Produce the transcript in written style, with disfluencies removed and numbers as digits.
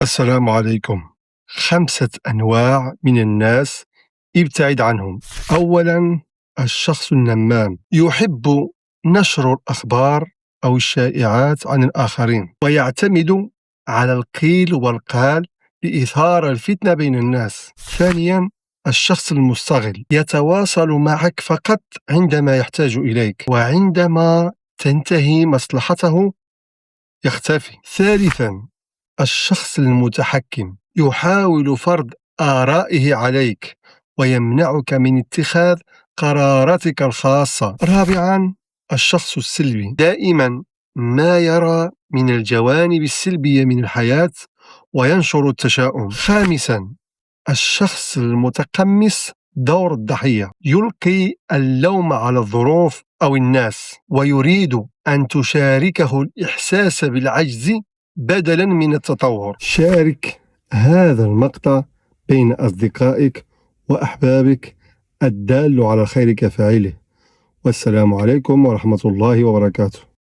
السلام عليكم. 5 أنواع من الناس ابتعد عنهم. أولا، الشخص النمام يحب نشر الأخبار أو الشائعات عن الآخرين، ويعتمد على القيل والقال لإثارة الفتنة بين الناس. ثانيا، الشخص المستغل يتواصل معك فقط عندما يحتاج إليك، وعندما تنتهي مصلحته يختفي. ثالثا، الشخص المتحكم يحاول فرض آرائه عليك ويمنعك من اتخاذ قراراتك الخاصة. رابعا، الشخص السلبي دائما ما يرى من الجوانب السلبية من الحياة وينشر التشاؤم. خامسا، الشخص المتقمص دور الضحية يلقي اللوم على الظروف أو الناس، ويريد أن تشاركه الإحساس بالعجز بدلا من التطور. شارك هذا المقطع بين أصدقائك وأحبابك الدال على الخير كفاعله. والسلام عليكم ورحمة الله وبركاته.